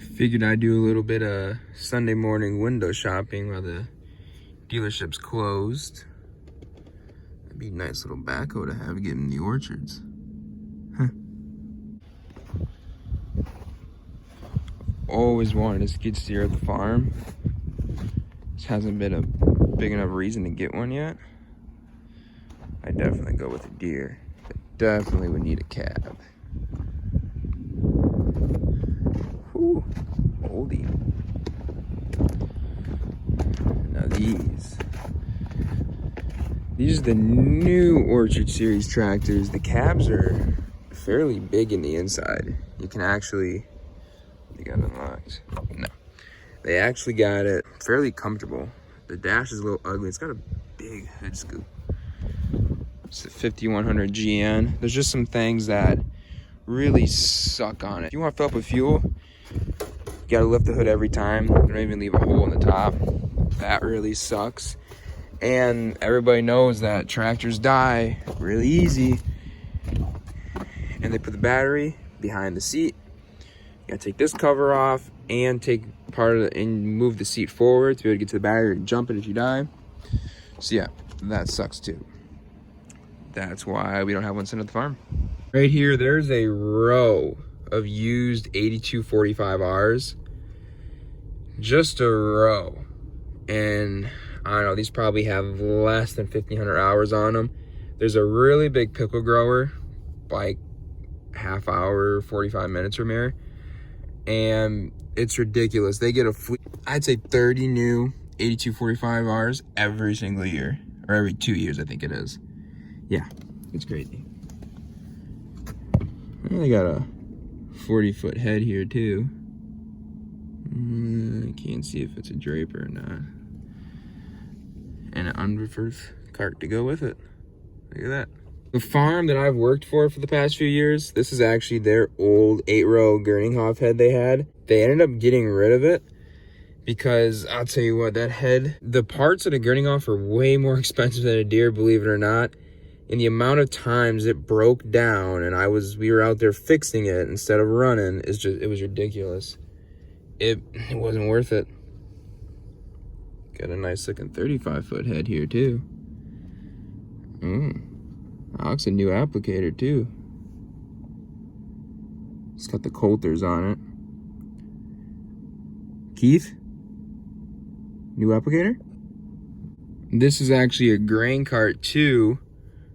Figured I'd do a little bit of Sunday morning window shopping while the dealership's closed. That'd be a nice little backhoe to have getting the orchards. Huh. Always wanted a skid steer at the farm. This hasn't been a big enough reason to get one yet. I definitely go with a deer. I definitely would need a cab. Whew, oldie. Now these are the new Orchard Series tractors. The cabs are fairly big in the inside. You can actually, they got it unlocked. No, they actually got it fairly comfortable. The dash is a little ugly. It's got a big hood scoop. It's a 5100 GN. There's just some things that really suck on it. If you want to fill up with fuel, you gotta lift the hood every time. They don't even leave a hole in the top. That really sucks. And everybody knows that tractors die really easy. And they put the battery behind the seat. You gotta take this cover off and take part of it and move the seat forward to be able to get to the battery and jump it if you die. So yeah, that sucks too. That's why we don't have one sitting at the farm. Right here, there's a row of used 8245Rs. Just a row. And I don't know, these probably have less than 1,500 hours on them. There's a really big pickle grower, like half hour, 45 minutes from here. And it's ridiculous. They get a fleet, I'd say 30 new 8245Rs every single year. Or every 2 years, I think it is. Yeah, it's crazy. They got a 40-foot head here too. I can't see if it's a Draper or not. And an unreversed cart to go with it. Look at that. The farm that I've worked for the past few years, this is actually their old 8-row Gerninghoff head they had. They ended up getting rid of it because I'll tell you what, that head, the parts of the Gerninghoff are way more expensive than a deer, believe it or not. And the amount of times it broke down and we were out there fixing it instead of running, it was ridiculous. It wasn't worth it. Got a nice looking 35-foot head here too. That looks a new applicator too. It's got the Coulters on it. Keith? New applicator? This is actually a grain cart too.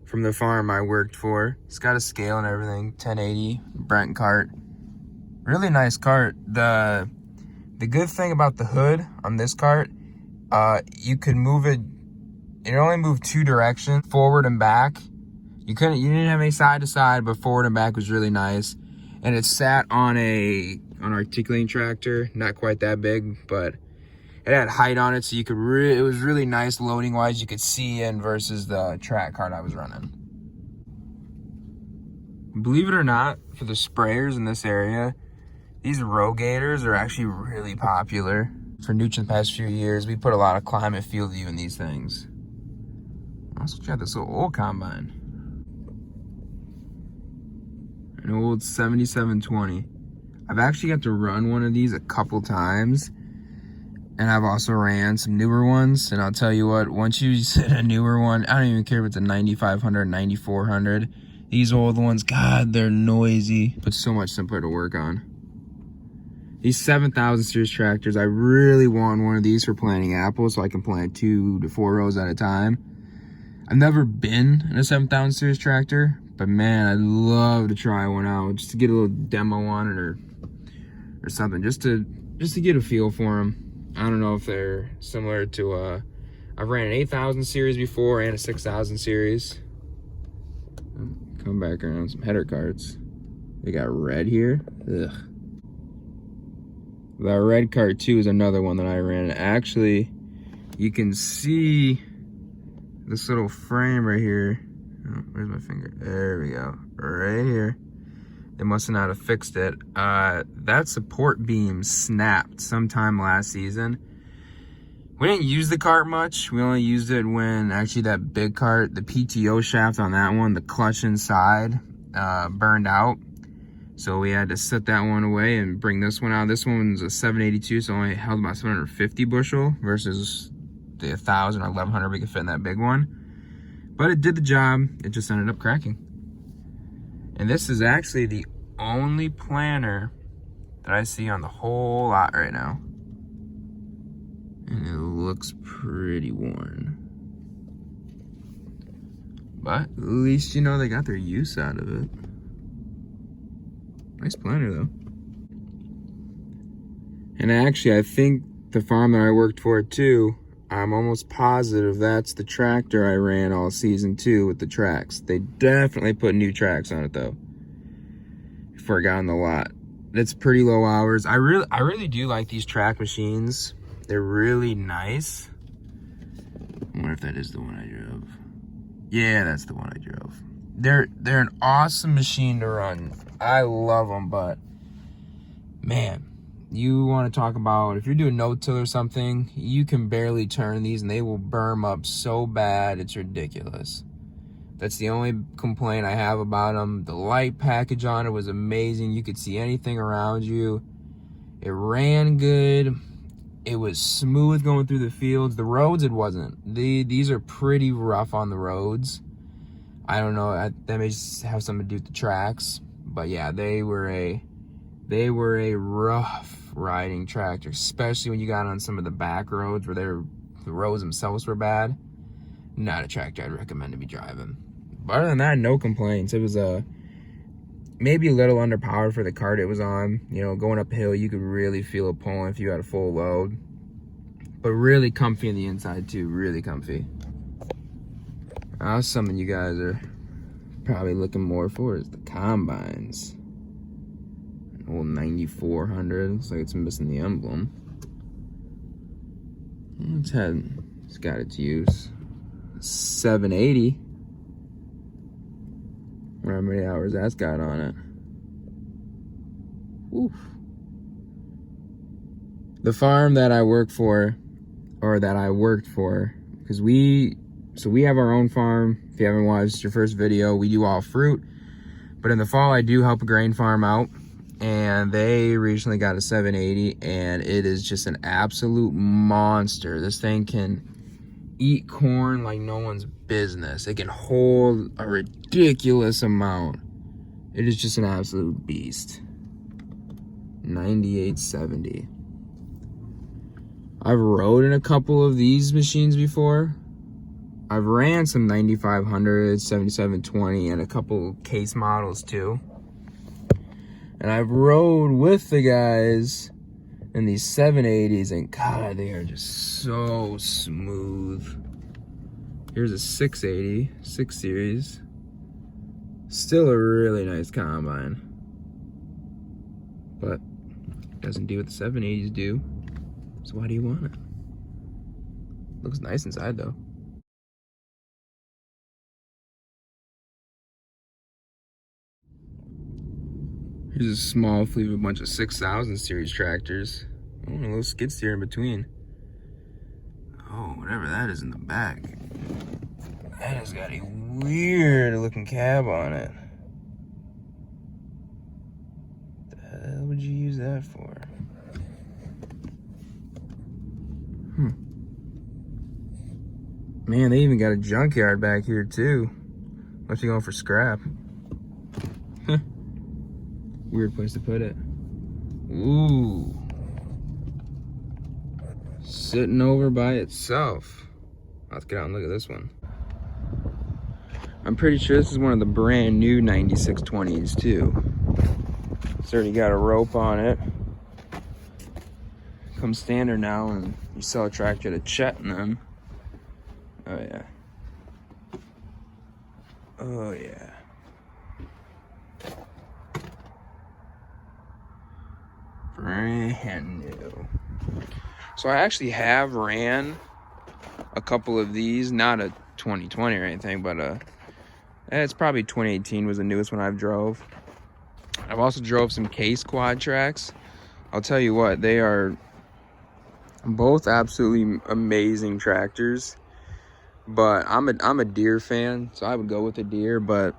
From the farm I worked for. It's got a scale and everything, 1080 Brent cart. Really nice cart. The good thing about the hood on this cart, you could move it. It only moved 2 directions, forward and back. You didn't have any side to side, but forward and back was really nice. And it sat on an articulating tractor, not quite that big, but it had height on it, so you could it was really nice loading wise. You could see in versus the track cart I was running. Believe it or not, for the sprayers in this area, these Rogators are actually really popular. For Nutrien the past few years, we put a lot of Climate Field View in these things. I also got this little old combine. An old 7720. I've actually got to run one of these a couple times. And I've also ran some newer ones. And I'll tell you what, once you set a newer one, I don't even care if it's a 9500, 9400. These old ones, God, they're noisy. But so much simpler to work on. These 7000 series tractors, I really want one of these for planting apples so I can plant 2 to 4 rows at a time. I've never been in a 7000 series tractor, but man, I'd love to try one out just to get a little demo on it or something, just to get a feel for them. I don't know if they're similar to, I've ran an 8000 series before and a 6000 series. Come back around some header carts. They got red here. Ugh. That red cart too is another one that I ran. Actually, you can see this little frame right here. Oh, where's my finger? There we go. Right here. They must not have fixed it. That support beam snapped sometime last season. We didn't use the cart much. We only used it when actually that big cart, the PTO shaft on that one, the clutch inside, burned out. So we had to set that one away and bring this one out. This one's a 782, so only held about 750 bushel versus the 1,000 or 1,100 we could fit in that big one. But it did the job. It just ended up cracking. And this is actually the only planter that I see on the whole lot right now. And it looks pretty worn. But at least, you know, they got their use out of it. Nice planter though. And actually, I think the farm that I worked for too, I'm almost positive that's the tractor I ran all season 2 with the tracks. They definitely put new tracks on it though, before I got on the lot. It's pretty low hours. I really do like these track machines. They're really nice. I wonder if that is the one I drove. Yeah, that's the one I drove. They're an awesome machine to run. I love them, but man, you want to talk about, if you're doing no-till or something, you can barely turn these and they will burn up so bad, it's ridiculous. That's the only complaint I have about them. The light package on it was amazing. You could see anything around you. It ran good. It was smooth going through the fields. The roads, it wasn't. These are pretty rough on the roads. I don't know, that may just have something to do with the tracks. But yeah, they were a rough riding tractor, especially when you got on some of the back roads where the roads themselves were bad. Not a tractor I'd recommend to be driving. But other than that, no complaints. It was maybe a little underpowered for the cart it was on. You know, going uphill, you could really feel it pulling if you had a full load. But really comfy on the inside too, really comfy. That's something you guys are probably looking more for, is the combines. An old 9400, looks like it's missing the emblem. It's got its use. 780. How many hours that's got on it. Oof. The farm that I work for, or that I worked for, because we have our own farm. If you haven't watched your first video, we do all fruit. But in the fall, I do help a grain farm out. And they recently got a 780, and it is just an absolute monster. This thing can eat corn like no one's business. It can hold a ridiculous amount. It is just an absolute beast. 9870. I've rode in a couple of these machines before. I've ran some 9500, 7720, and a couple case models too. And I've rode with the guys in these 780s, and God, they are just so smooth. Here's a 680, 6 series. Still a really nice combine. But it doesn't do what the 780s do. So why do you want it? Looks nice inside though. Here's a small fleet of a bunch of 6000 series tractors. Oh, a little skid steer in between. Oh, whatever that is in the back. That has got a weird looking cab on it. What the hell would you use that for? Man, they even got a junkyard back here too. Must be going for scrap. Weird place to put it. Ooh. Sitting over by itself. Let's get out and look at this one. I'm pretty sure this is one of the brand new 9620s too. It's already got a rope on it. Comes standard now, and you sell a tractor to Chet and them. Oh yeah. Oh yeah. Brand new. So I actually have ran a couple of these, not a 2020 or anything, but it's probably 2018 was the newest one I've drove. I've also drove some Case quad tracks. I'll tell you what, they are both absolutely amazing tractors. But I'm a Deere fan, so I would go with a Deere. But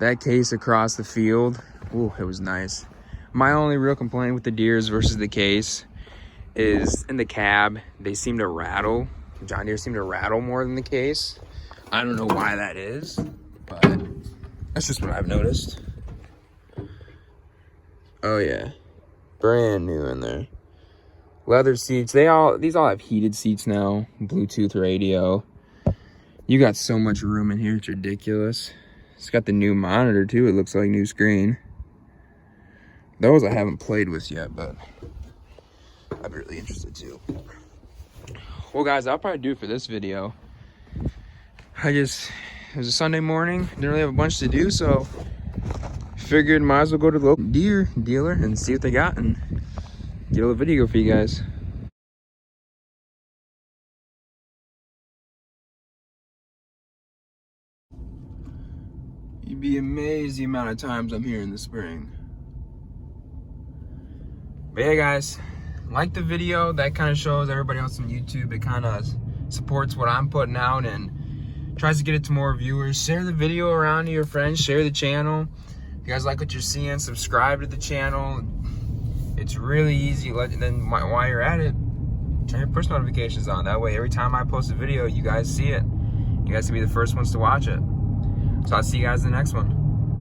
that case across the field. Ooh, it was nice. My only real complaint with the deers versus the case is in the cab, they seem to rattle. John Deere seem to rattle more than the case. I don't know why that is, but that's just what I've noticed. Oh yeah, brand new in there. Leather seats. These all have heated seats now. Bluetooth radio. You got so much room in here, it's ridiculous. It's got the new monitor too, it looks like, new screen. Those I haven't played with yet, but I'm really interested too. Well guys, that'll probably do it for this video. It was a Sunday morning, didn't really have a bunch to do, so figured might as well go to the local deer dealer and see what they got and get a little video for you guys. You'd be amazed the amount of times I'm here in the spring. But yeah guys, like the video. That kind of shows everybody else on YouTube. It kind of supports what I'm putting out and tries to get it to more viewers. Share the video around to your friends. Share the channel. If you guys like what you're seeing, subscribe to the channel. It's really easy. Then while you're at it, turn your push notifications on. That way, every time I post a video, you guys see it. You guys can be the first ones to watch it. So I'll see you guys in the next one.